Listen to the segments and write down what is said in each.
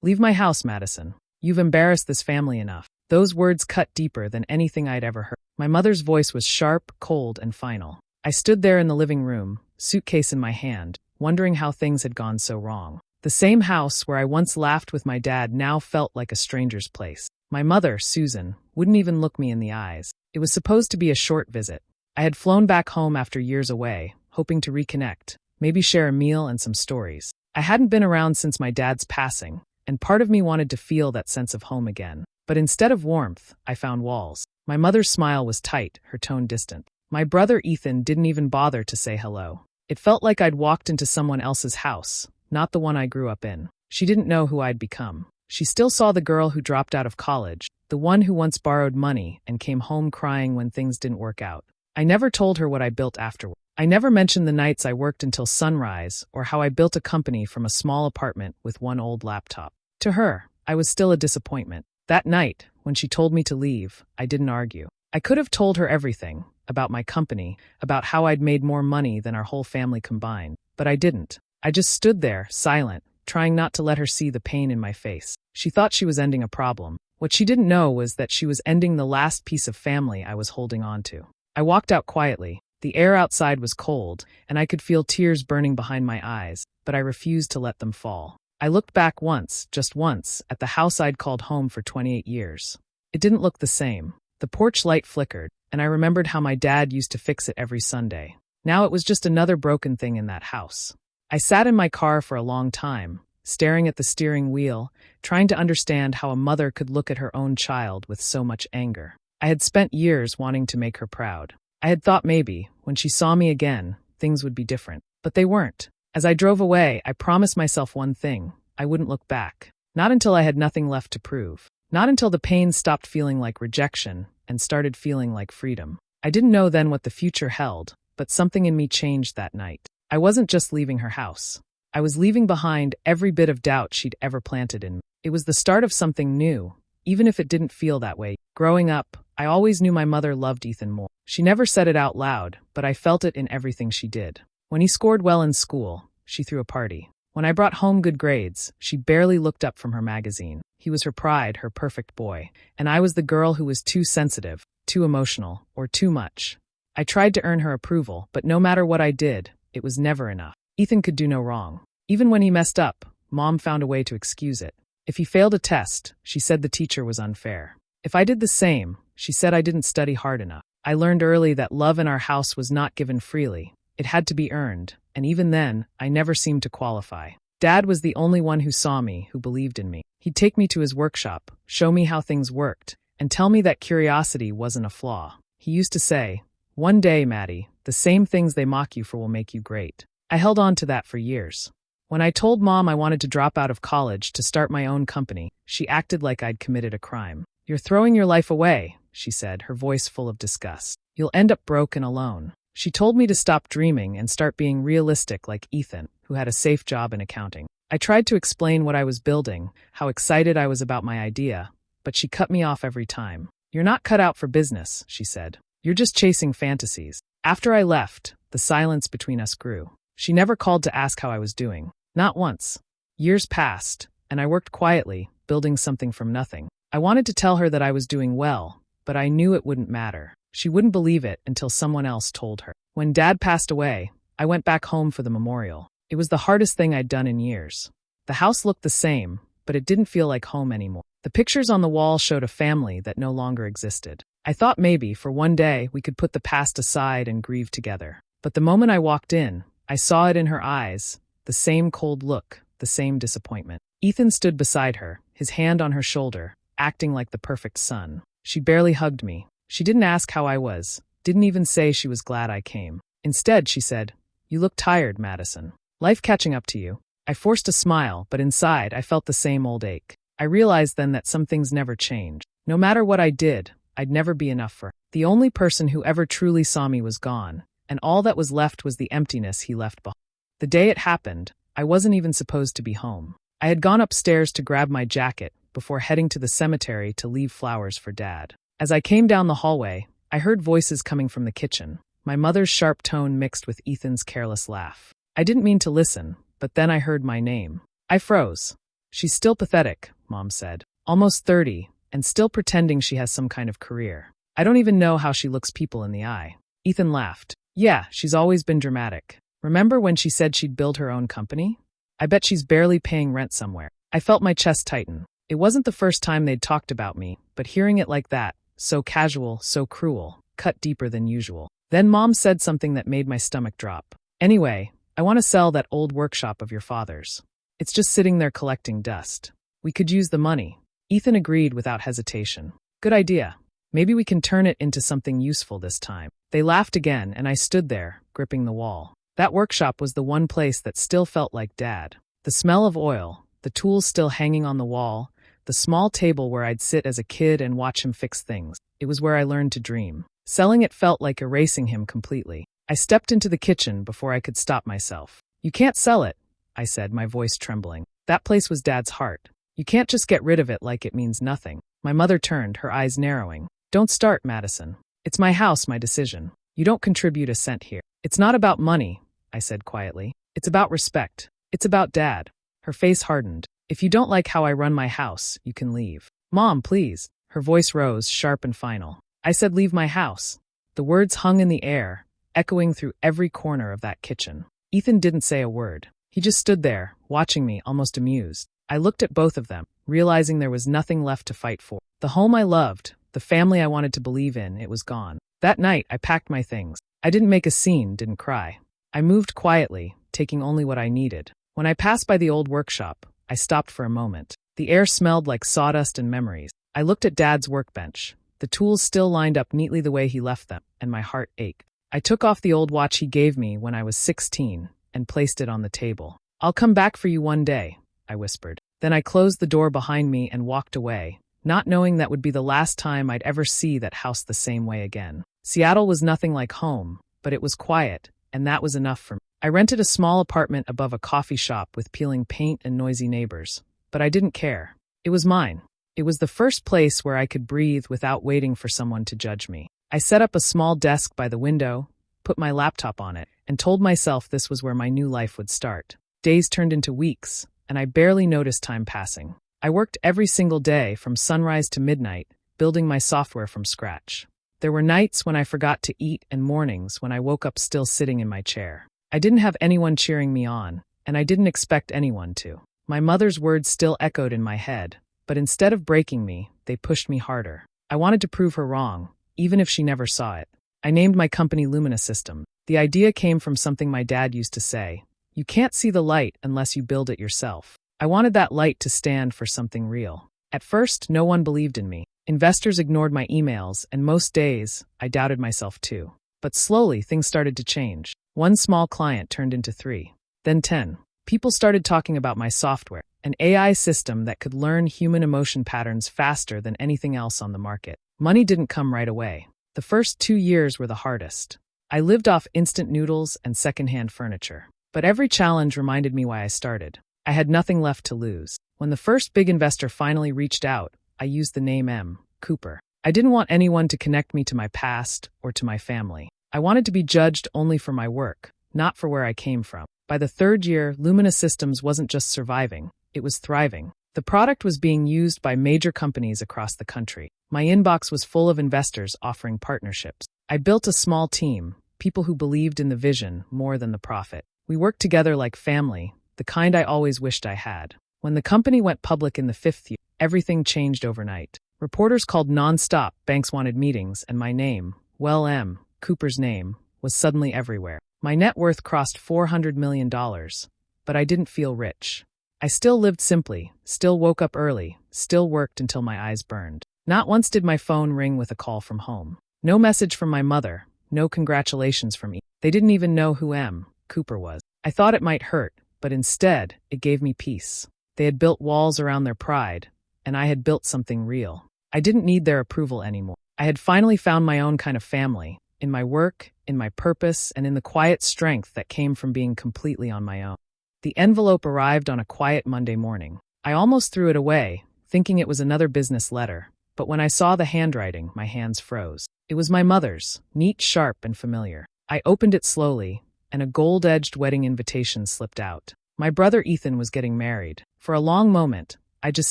Leave my house, Madison. You've embarrassed this family enough." Those words cut deeper than anything I'd ever heard. My mother's voice was sharp, cold, and final. I stood there in the living room, suitcase in my hand, wondering how things had gone so wrong. The same house where I once laughed with my dad now felt like a stranger's place. My mother, Susan, wouldn't even look me in the eyes. It was supposed to be a short visit. I had flown back home after years away, hoping to reconnect, maybe share a meal and some stories. I hadn't been around since my dad's passing, and part of me wanted to feel that sense of home again. But instead of warmth, I found walls. My mother's smile was tight, her tone distant. My brother Ethan didn't even bother to say hello. It felt like I'd walked into someone else's house, not the one I grew up in. She didn't know who I'd become. She still saw the girl who dropped out of college, the one who once borrowed money and came home crying when things didn't work out. I never told her what I built afterward. I never mentioned the nights I worked until sunrise or how I built a company from a small apartment with one old laptop. To her, I was still a disappointment. That night, when she told me to leave, I didn't argue. I could have told her everything, about my company, about how I'd made more money than our whole family combined, but I didn't. I just stood there, silent, trying not to let her see the pain in my face. She thought she was ending a problem. What she didn't know was that she was ending the last piece of family I was holding on to. I walked out quietly. The air outside was cold, and I could feel tears burning behind my eyes, but I refused to let them fall. I looked back once, just once, at the house I'd called home for 28 years. It didn't look the same. The porch light flickered, and I remembered how my dad used to fix it every Sunday. Now it was just another broken thing in that house. I sat in my car for a long time, staring at the steering wheel, trying to understand how a mother could look at her own child with so much anger. I had spent years wanting to make her proud. I had thought maybe, when she saw me again, things would be different. But they weren't. As I drove away, I promised myself one thing: I wouldn't look back. Not until I had nothing left to prove. Not until the pain stopped feeling like rejection and started feeling like freedom. I didn't know then what the future held, but something in me changed that night. I wasn't just leaving her house. I was leaving behind every bit of doubt she'd ever planted in me. It was the start of something new, even if it didn't feel that way. Growing up, I always knew my mother loved Ethan more. She never said it out loud, but I felt it in everything she did. When he scored well in school, she threw a party. When I brought home good grades, she barely looked up from her magazine. He was her pride, her perfect boy, and I was the girl who was too sensitive, too emotional, or too much. I tried to earn her approval, but no matter what I did, it was never enough. Ethan could do no wrong. Even when he messed up, Mom found a way to excuse it. If he failed a test, she said the teacher was unfair. If I did the same, she said I didn't study hard enough. I learned early that love in our house was not given freely. It had to be earned, and even then, I never seemed to qualify. Dad was the only one who saw me, who believed in me. He'd take me to his workshop, show me how things worked, and tell me that curiosity wasn't a flaw. He used to say, "One day, Maddie, the same things they mock you for will make you great." I held on to that for years. When I told Mom I wanted to drop out of college to start my own company, she acted like I'd committed a crime. "You're throwing your life away," she said, her voice full of disgust. "You'll end up broke and alone." She told me to stop dreaming and start being realistic like Ethan, who had a safe job in accounting. I tried to explain what I was building, how excited I was about my idea, but she cut me off every time. "You're not cut out for business," she said. "You're just chasing fantasies." After I left, the silence between us grew. She never called to ask how I was doing. Not once. Years passed, and I worked quietly, building something from nothing. I wanted to tell her that I was doing well, but I knew it wouldn't matter. She wouldn't believe it until someone else told her. When Dad passed away, I went back home for the memorial. It was the hardest thing I'd done in years. The house looked the same, but it didn't feel like home anymore. The pictures on the wall showed a family that no longer existed. I thought maybe, for one day, we could put the past aside and grieve together. But the moment I walked in, I saw it in her eyes, the same cold look, the same disappointment. Ethan stood beside her, his hand on her shoulder, acting like the perfect son. She barely hugged me. She didn't ask how I was, didn't even say she was glad I came. Instead, she said, "You look tired, Madison. Life catching up to you." I forced a smile, but inside I felt the same old ache. I realized then that some things never change. No matter what I did, I'd never be enough for her. The only person who ever truly saw me was gone, and all that was left was the emptiness he left behind. The day it happened, I wasn't even supposed to be home. I had gone upstairs to grab my jacket before heading to the cemetery to leave flowers for Dad. As I came down the hallway, I heard voices coming from the kitchen, my mother's sharp tone mixed with Ethan's careless laugh. I didn't mean to listen, but then I heard my name. I froze. She's still pathetic, Mom said. Almost 30, and still pretending she has some kind of career. I don't even know how she looks people in the eye. Ethan laughed. Yeah, she's always been dramatic. Remember when she said she'd build her own company? I bet she's barely paying rent somewhere. I felt my chest tighten. It wasn't the first time they'd talked about me, but hearing it like that, so casual, so cruel, cut deeper than usual. Then Mom said something that made my stomach drop. Anyway, I want to sell that old workshop of your father's. It's just sitting there collecting dust. We could use the money. Ethan agreed without hesitation. Good idea. Maybe we can turn it into something useful this time. They laughed again, and I stood there, gripping the wall. That workshop was the one place that still felt like Dad. The smell of oil, the tools still hanging on the wall, the small table where I'd sit as a kid and watch him fix things. It was where I learned to dream. Selling it felt like erasing him completely. I stepped into the kitchen before I could stop myself. You can't sell it, I said, my voice trembling. That place was Dad's heart. You can't just get rid of it like it means nothing. My mother turned, her eyes narrowing. Don't start, Madison. It's my house, my decision. You don't contribute a cent here. It's not about money, I said quietly. It's about respect. It's about Dad. Her face hardened. If you don't like how I run my house, you can leave. Mom, please. Her voice rose, sharp and final. I said leave my house. The words hung in the air, echoing through every corner of that kitchen. Ethan didn't say a word. He just stood there, watching me, almost amused. I looked at both of them, realizing there was nothing left to fight for. The home I loved, the family I wanted to believe in, it was gone. That night, I packed my things. I didn't make a scene, didn't cry. I moved quietly, taking only what I needed. When I passed by the old workshop, I stopped for a moment. The air smelled like sawdust and memories. I looked at Dad's workbench. The tools still lined up neatly the way he left them, and my heart ached. I took off the old watch he gave me when I was 16 and placed it on the table. I'll come back for you one day, I whispered. Then I closed the door behind me and walked away, not knowing that would be the last time I'd ever see that house the same way again. Seattle was nothing like home, but it was quiet, and that was enough for me. I rented a small apartment above a coffee shop with peeling paint and noisy neighbors, but I didn't care. It was mine. It was the first place where I could breathe without waiting for someone to judge me. I set up a small desk by the window, put my laptop on it, and told myself this was where my new life would start. Days turned into weeks, and I barely noticed time passing. I worked every single day from sunrise to midnight, building my software from scratch. There were nights when I forgot to eat and mornings when I woke up still sitting in my chair. I didn't have anyone cheering me on, and I didn't expect anyone to. My mother's words still echoed in my head, but instead of breaking me, they pushed me harder. I wanted to prove her wrong, even if she never saw it. I named my company Lumina System. The idea came from something my dad used to say. You can't see the light unless you build it yourself. I wanted that light to stand for something real. At first, no one believed in me. Investors ignored my emails, and most days, I doubted myself too. But slowly, things started to change. One small client turned into 3, then 10. People started talking about my software, an AI system that could learn human emotion patterns faster than anything else on the market. Money didn't come right away. The first 2 years were the hardest. I lived off instant noodles and secondhand furniture. But every challenge reminded me why I started. I had nothing left to lose. When the first big investor finally reached out, I used the name M. Cooper. I didn't want anyone to connect me to my past or to my family. I wanted to be judged only for my work, not for where I came from. By the 3rd year, Lumina Systems wasn't just surviving, it was thriving. The product was being used by major companies across the country. My inbox was full of investors offering partnerships. I built a small team, people who believed in the vision more than the profit. We worked together like family, the kind I always wished I had. When the company went public in the 5th year, everything changed overnight. Reporters called nonstop, banks wanted meetings, and my name, M. Cooper's name, was suddenly everywhere. My net worth crossed $400 million, but I didn't feel rich. I still lived simply, still woke up early, still worked until my eyes burned. Not once did my phone ring with a call from home. No message from my mother, no congratulations from me. They didn't even know who M. Cooper was. I thought it might hurt, but instead, it gave me peace. They had built walls around their pride, and I had built something real. I didn't need their approval anymore. I had finally found my own kind of family, in my work, in my purpose, and in the quiet strength that came from being completely on my own. The envelope arrived on a quiet Monday morning. I almost threw it away, thinking it was another business letter, but when I saw the handwriting, my hands froze. It was my mother's, neat, sharp, and familiar. I opened it slowly, and a gold-edged wedding invitation slipped out. My brother Ethan was getting married. For a long moment, I just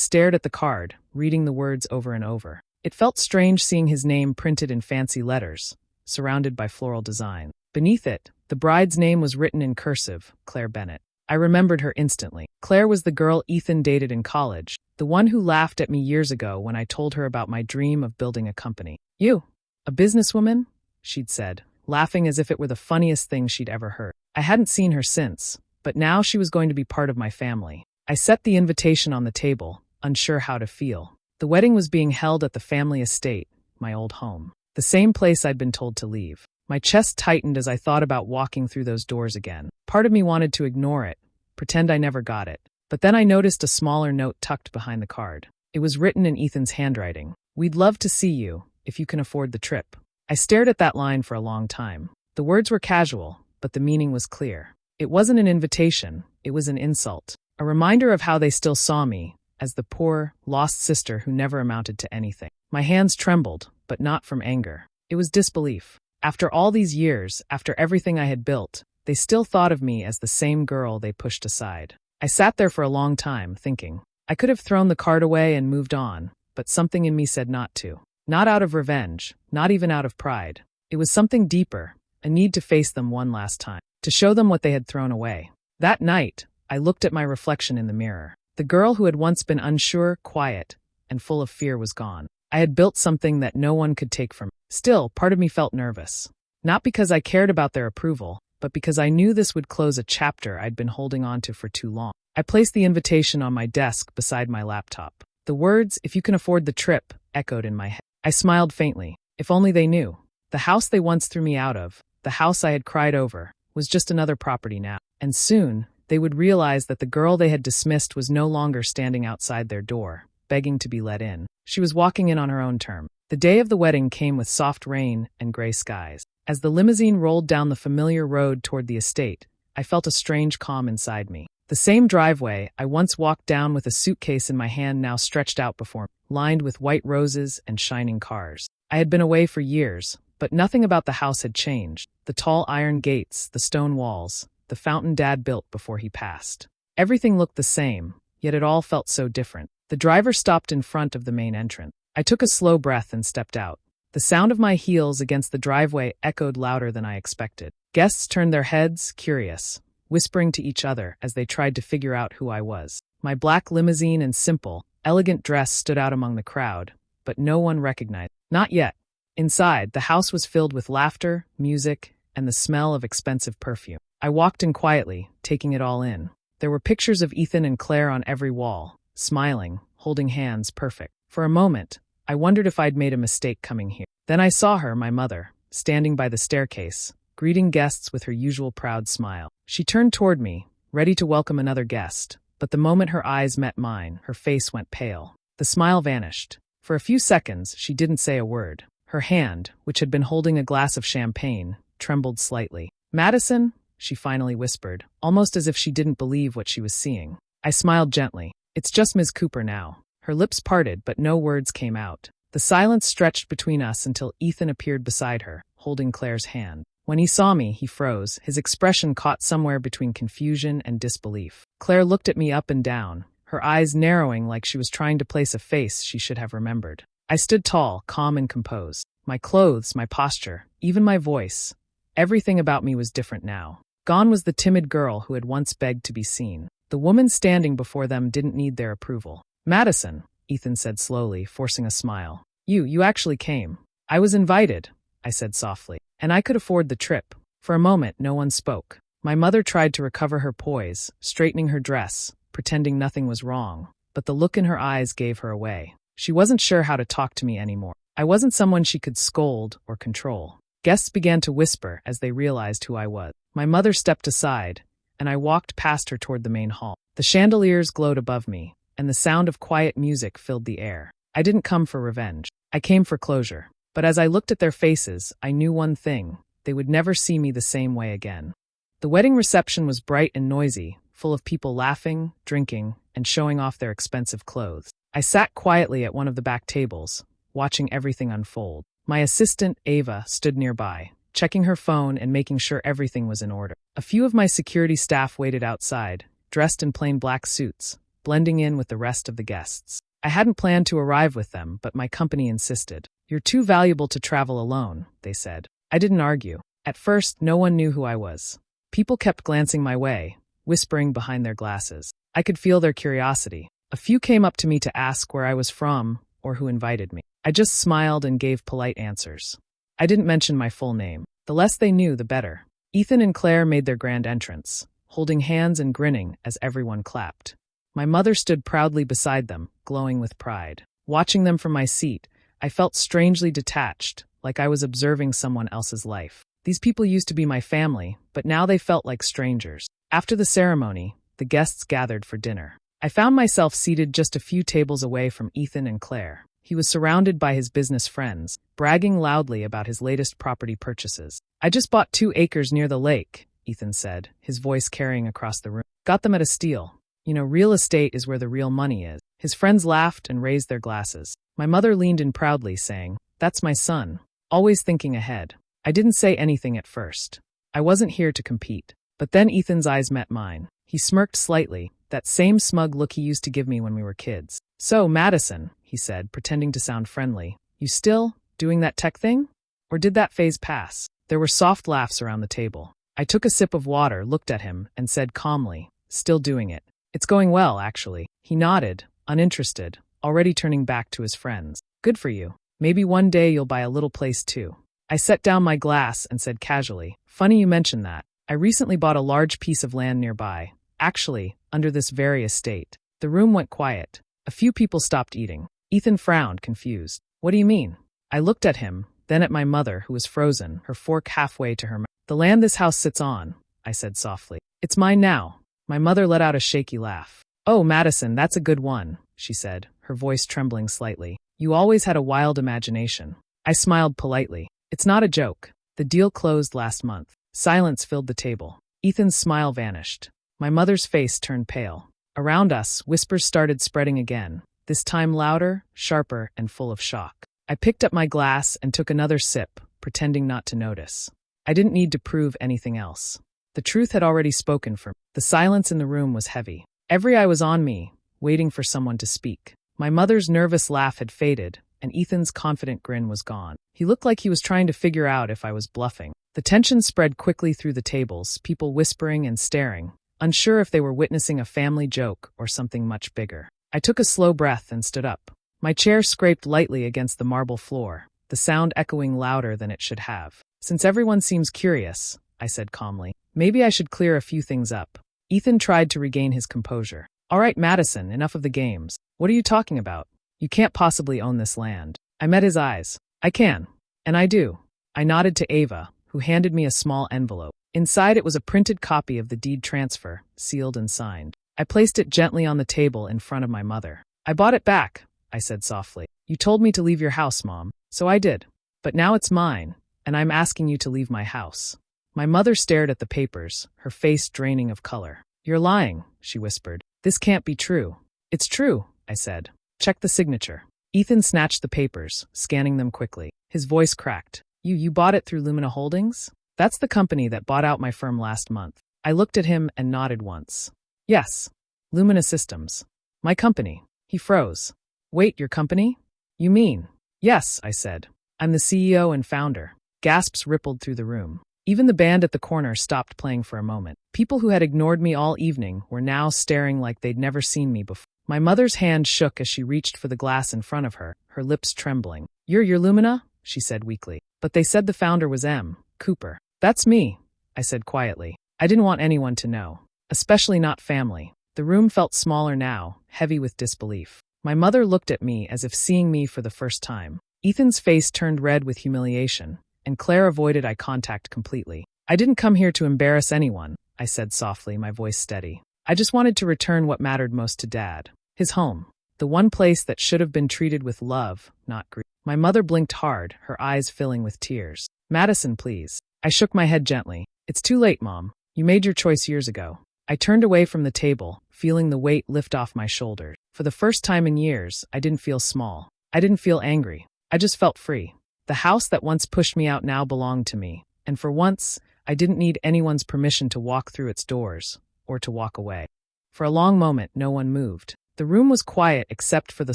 stared at the card, reading the words over and over. It felt strange seeing his name printed in fancy letters, surrounded by floral design. Beneath it, the bride's name was written in cursive, Claire Bennett. I remembered her instantly. Claire was the girl Ethan dated in college, the one who laughed at me years ago when I told her about my dream of building a company. "You, a businesswoman?" she'd said, laughing as if it were the funniest thing she'd ever heard. I hadn't seen her since, but now she was going to be part of my family. I set the invitation on the table, unsure how to feel. The wedding was being held at the family estate, my old home, the same place I'd been told to leave. My chest tightened as I thought about walking through those doors again. Part of me wanted to ignore it, pretend I never got it. But then I noticed a smaller note tucked behind the card. It was written in Ethan's handwriting. "We'd love to see you, if you can afford the trip." I stared at that line for a long time. The words were casual, but the meaning was clear. It wasn't an invitation, it was an insult. A reminder of how they still saw me, as the poor, lost sister who never amounted to anything. My hands trembled, but not from anger. It was disbelief. After all these years, after everything I had built, they still thought of me as the same girl they pushed aside. I sat there for a long time, thinking. I could have thrown the card away and moved on, but something in me said not to. Not out of revenge, not even out of pride. It was something deeper, a need to face them one last time, to show them what they had thrown away. That night, I looked at my reflection in the mirror. The girl who had once been unsure, quiet, and full of fear was gone. I had built something that no one could take from me. Still, part of me felt nervous. Not because I cared about their approval, but because I knew this would close a chapter I'd been holding on to for too long. I placed the invitation on my desk beside my laptop. The words, "if you can afford the trip," echoed in my head. I smiled faintly. If only they knew. The house they once threw me out of, the house I had cried over, was just another property now. And soon, they would realize that the girl they had dismissed was no longer standing outside their door, begging to be let in. She was walking in on her own terms. The day of the wedding came with soft rain and gray skies. As the limousine rolled down the familiar road toward the estate, I felt a strange calm inside me. The same driveway I once walked down with a suitcase in my hand now stretched out before me, lined with white roses and shining cars. I had been away for years, but nothing about the house had changed. The tall iron gates, the stone walls, the fountain Dad built before he passed. Everything looked the same, yet it all felt so different. The driver stopped in front of the main entrance. I took a slow breath and stepped out. The sound of my heels against the driveway echoed louder than I expected. Guests turned their heads, curious, whispering to each other as they tried to figure out who I was. My black limousine and simple, elegant dress stood out among the crowd, but no one recognized. Not yet. Inside, the house was filled with laughter, music, and the smell of expensive perfume. I walked in quietly, taking it all in. There were pictures of Ethan and Claire on every wall, smiling, holding hands, perfect. For a moment, I wondered if I'd made a mistake coming here. Then I saw her, my mother, standing by the staircase, greeting guests with her usual proud smile. She turned toward me, ready to welcome another guest, but the moment her eyes met mine, her face went pale. The smile vanished. For a few seconds, she didn't say a word. Her hand, which had been holding a glass of champagne, trembled slightly. "Madison?" she finally whispered, almost as if she didn't believe what she was seeing. I smiled gently. "It's just Ms. Cooper now." Her lips parted, but no words came out. The silence stretched between us until Ethan appeared beside her, holding Claire's hand. When he saw me, he froze, his expression caught somewhere between confusion and disbelief. Claire looked at me up and down, her eyes narrowing like she was trying to place a face she should have remembered. I stood tall, calm and composed. My clothes, my posture, even my voice. Everything about me was different now. Gone was the timid girl who had once begged to be seen. The woman standing before them didn't need their approval. "Madison," Ethan said slowly, forcing a smile. You actually came." "I was invited," I said softly, "and I could afford the trip." For a moment, no one spoke. My mother tried to recover her poise, straightening her dress, pretending nothing was wrong, but the look in her eyes gave her away. She wasn't sure how to talk to me anymore. I wasn't someone she could scold or control. Guests began to whisper as they realized who I was. My mother stepped aside, and I walked past her toward the main hall. The chandeliers glowed above me, and the sound of quiet music filled the air. I didn't come for revenge. I came for closure. But as I looked at their faces, I knew one thing: they would never see me the same way again. The wedding reception was bright and noisy, full of people laughing, drinking, and showing off their expensive clothes. I sat quietly at one of the back tables, watching everything unfold. My assistant, Ava, stood nearby, checking her phone and making sure everything was in order. A few of my security staff waited outside, dressed in plain black suits, blending in with the rest of the guests. I hadn't planned to arrive with them, but my company insisted. "You're too valuable to travel alone," they said. I didn't argue. At first, no one knew who I was. People kept glancing my way, whispering behind their glasses. I could feel their curiosity. A few came up to me to ask where I was from or who invited me. I just smiled and gave polite answers. I didn't mention my full name. The less they knew, the better. Ethan and Claire made their grand entrance, holding hands and grinning as everyone clapped. My mother stood proudly beside them, glowing with pride. Watching them from my seat, I felt strangely detached, like I was observing someone else's life. These people used to be my family, but now they felt like strangers. After the ceremony, the guests gathered for dinner. I found myself seated just a few tables away from Ethan and Claire. He was surrounded by his business friends, bragging loudly about his latest property purchases. "I just bought 2 acres near the lake," Ethan said, his voice carrying across the room. "Got them at a steal. You know, real estate is where the real money is." His friends laughed and raised their glasses. My mother leaned in proudly, saying, "That's my son, always thinking ahead." I didn't say anything at first. I wasn't here to compete. But then Ethan's eyes met mine. He smirked slightly, that same smug look he used to give me when we were kids. "So, Madison," he said, pretending to sound friendly, "you still doing that tech thing? Or did that phase pass?" There were soft laughs around the table. I took a sip of water, looked at him, and said calmly, "Still doing it. It's going well, actually." He nodded, uninterested, already turning back to his friends. "Good for you. Maybe one day you'll buy a little place too." I set down my glass and said casually, "Funny you mention that. I recently bought a large piece of land nearby, actually, under this very estate." The room went quiet. A few people stopped eating. Ethan frowned, confused. "What do you mean?" I looked at him, then at my mother, who was frozen, her fork halfway to her mouth. "The land this house sits on," I said softly. "It's mine now." My mother let out a shaky laugh. "Oh, Madison, that's a good one," she said, her voice trembling slightly. "You always had a wild imagination." I smiled politely. "It's not a joke. The deal closed last month." Silence filled the table. Ethan's smile vanished. My mother's face turned pale. Around us, whispers started spreading again, this time louder, sharper, and full of shock. I picked up my glass and took another sip, pretending not to notice. I didn't need to prove anything else. The truth had already spoken for me. The silence in the room was heavy. Every eye was on me, waiting for someone to speak. My mother's nervous laugh had faded, and Ethan's confident grin was gone. He looked like he was trying to figure out if I was bluffing. The tension spread quickly through the tables, people whispering and staring, unsure if they were witnessing a family joke or something much bigger. I took a slow breath and stood up. My chair scraped lightly against the marble floor, the sound echoing louder than it should have. "Since everyone seems curious," I said calmly, "maybe I should clear a few things up." Ethan tried to regain his composure. "All right, Madison, enough of the games. What are you talking about? You can't possibly own this land." I met his eyes. "I can. And I do." I nodded to Ava, who handed me a small envelope. Inside it was a printed copy of the deed transfer, sealed and signed. I placed it gently on the table in front of my mother. "I bought it back," I said softly. "You told me to leave your house, Mom. So I did. But now it's mine, and I'm asking you to leave my house." My mother stared at the papers, her face draining of color. "You're lying," she whispered. "This can't be true." "It's true," I said. "Check the signature." Ethan snatched the papers, scanning them quickly. His voice cracked. You bought it through Lumina Holdings? That's the company that bought out my firm last month." I looked at him and nodded once. "Yes. Lumina Systems. My company." He froze. "Wait, your company? You mean?" "Yes," I said. "I'm the CEO and founder." Gasps rippled through the room. Even the band at the corner stopped playing for a moment. People who had ignored me all evening were now staring like they'd never seen me before. My mother's hand shook as she reached for the glass in front of her, her lips trembling. You're Lumina?" she said weakly. "But they said the founder was M. Cooper." "That's me," I said quietly. I didn't want anyone to know, especially not family. The room felt smaller now, heavy with disbelief. My mother looked at me as if seeing me for the first time. Ethan's face turned red with humiliation, and Claire avoided eye contact completely. "I didn't come here to embarrass anyone," I said softly, my voice steady. "I just wanted to return what mattered most to Dad. His home. The one place that should have been treated with love, not grief." My mother blinked hard, her eyes filling with tears. "Madison, please." I shook my head gently. "It's too late, Mom. You made your choice years ago." I turned away from the table, feeling the weight lift off my shoulders. For the first time in years, I didn't feel small. I didn't feel angry. I just felt free. The house that once pushed me out now belonged to me, and for once, I didn't need anyone's permission to walk through its doors, or to walk away. For a long moment, no one moved. The room was quiet except for the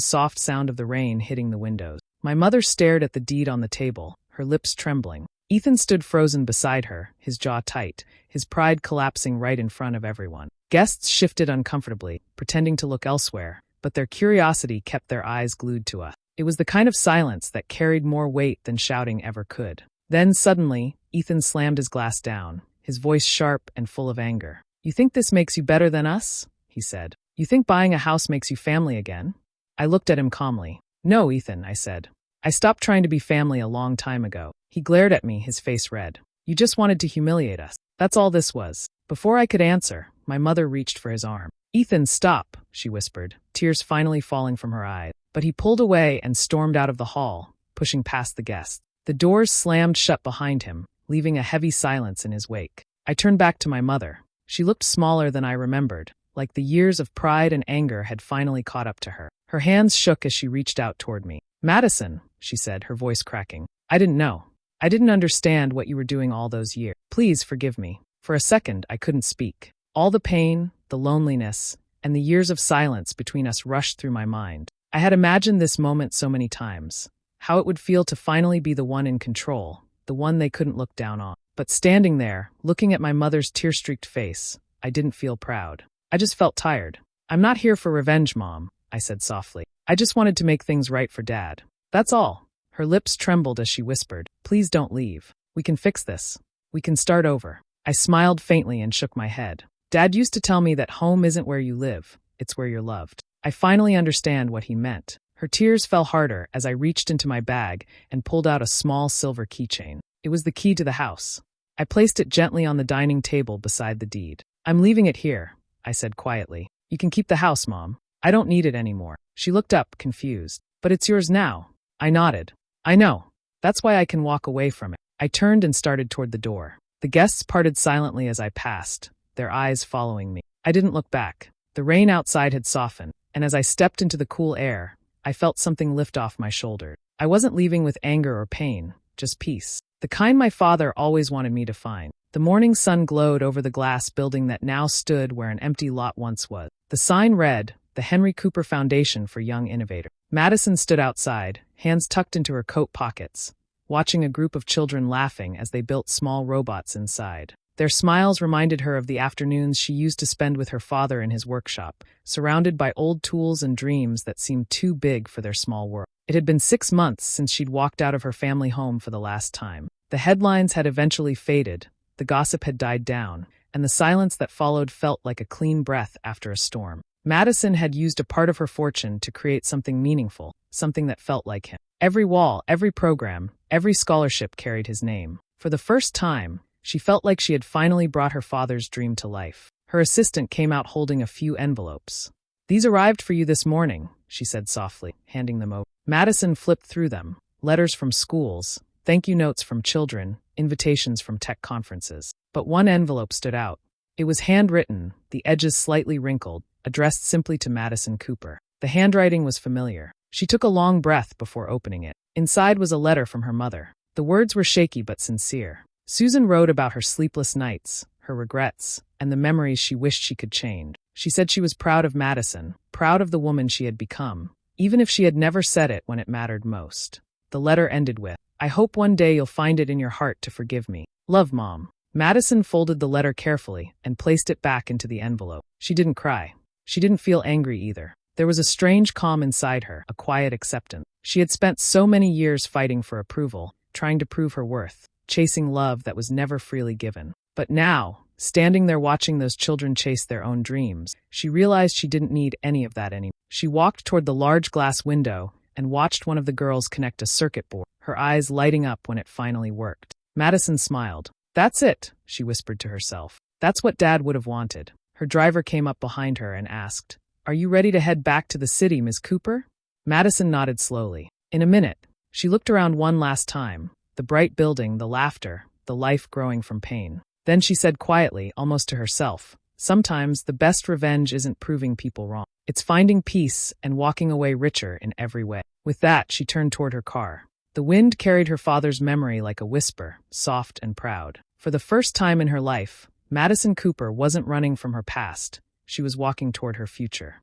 soft sound of the rain hitting the windows. My mother stared at the deed on the table, her lips trembling. Ethan stood frozen beside her, his jaw tight, his pride collapsing right in front of everyone. Guests shifted uncomfortably, pretending to look elsewhere, but their curiosity kept their eyes glued to us. It was the kind of silence that carried more weight than shouting ever could. Then suddenly, Ethan slammed his glass down, his voice sharp and full of anger. "You think this makes you better than us?" he said. "You think buying a house makes you family again?" I looked at him calmly. "No, Ethan," I said. "I stopped trying to be family a long time ago." He glared at me, his face red. "You just wanted to humiliate us. That's all this was." Before I could answer, my mother reached for his arm. "Ethan, stop," she whispered, tears finally falling from her eyes. But he pulled away and stormed out of the hall, pushing past the guests. The doors slammed shut behind him, leaving a heavy silence in his wake. I turned back to my mother. She looked smaller than I remembered, like the years of pride and anger had finally caught up to her. Her hands shook as she reached out toward me. "Madison," she said, her voice cracking. "I didn't know. I didn't understand what you were doing all those years. Please forgive me." For a second, I couldn't speak. All the pain, the loneliness, and the years of silence between us rushed through my mind. I had imagined this moment so many times, how it would feel to finally be the one in control, the one they couldn't look down on. But standing there, looking at my mother's tear-streaked face, I didn't feel proud. I just felt tired. "I'm not here for revenge, Mom," I said softly. "I just wanted to make things right for Dad. That's all." Her lips trembled as she whispered, "Please don't leave. We can fix this. We can start over." I smiled faintly and shook my head. "Dad used to tell me that home isn't where you live, it's where you're loved." I finally understand what he meant. Her tears fell harder as I reached into my bag and pulled out a small silver keychain. It was the key to the house. I placed it gently on the dining table beside the deed. "I'm leaving it here," I said quietly. "You can keep the house, Mom. I don't need it anymore." She looked up, confused. "But it's yours now." I nodded. "I know. That's why I can walk away from it." I turned and started toward the door. The guests parted silently as I passed, their eyes following me. I didn't look back. The rain outside had softened, and as I stepped into the cool air, I felt something lift off my shoulder. I wasn't leaving with anger or pain, just peace. The kind my father always wanted me to find. The morning sun glowed over the glass building that now stood where an empty lot once was. The sign read, "The Henry Cooper Foundation for Young Innovators." Madison stood outside, hands tucked into her coat pockets, watching a group of children laughing as they built small robots inside. Their smiles reminded her of the afternoons she used to spend with her father in his workshop, surrounded by old tools and dreams that seemed too big for their small world. It had been 6 months since she'd walked out of her family home for the last time. The headlines had eventually faded, the gossip had died down, and the silence that followed felt like a clean breath after a storm. Madison had used a part of her fortune to create something meaningful, something that felt like him. Every wall, every program, every scholarship carried his name. For the first time, she felt like she had finally brought her father's dream to life. Her assistant came out holding a few envelopes. "These arrived for you this morning," she said softly, handing them over. Madison flipped through them. Letters from schools, thank you notes from children, invitations from tech conferences. But one envelope stood out. It was handwritten, the edges slightly wrinkled, addressed simply to Madison Cooper. The handwriting was familiar. She took a long breath before opening it. Inside was a letter from her mother. The words were shaky but sincere. Susan wrote about her sleepless nights, her regrets, and the memories she wished she could change. She said she was proud of Madison, proud of the woman she had become, even if she had never said it when it mattered most. The letter ended with, "I hope one day you'll find it in your heart to forgive me. Love, Mom." Madison folded the letter carefully and placed it back into the envelope. She didn't cry. She didn't feel angry either. There was a strange calm inside her, a quiet acceptance. She had spent so many years fighting for approval, trying to prove her worth, chasing love that was never freely given. But now, standing there watching those children chase their own dreams, she realized she didn't need any of that anymore. She walked toward the large glass window and watched one of the girls connect a circuit board, her eyes lighting up when it finally worked. Madison smiled. "That's it," she whispered to herself. "That's what Dad would have wanted." Her driver came up behind her and asked, "Are you ready to head back to the city, Ms. Cooper?" Madison nodded slowly. "In a minute." She looked around one last time, the bright building, the laughter, the life growing from pain. Then she said quietly, almost to herself, "Sometimes the best revenge isn't proving people wrong. It's finding peace and walking away richer in every way." With that, she turned toward her car. The wind carried her father's memory like a whisper, soft and proud. For the first time in her life, Madison Cooper wasn't running from her past. She was walking toward her future.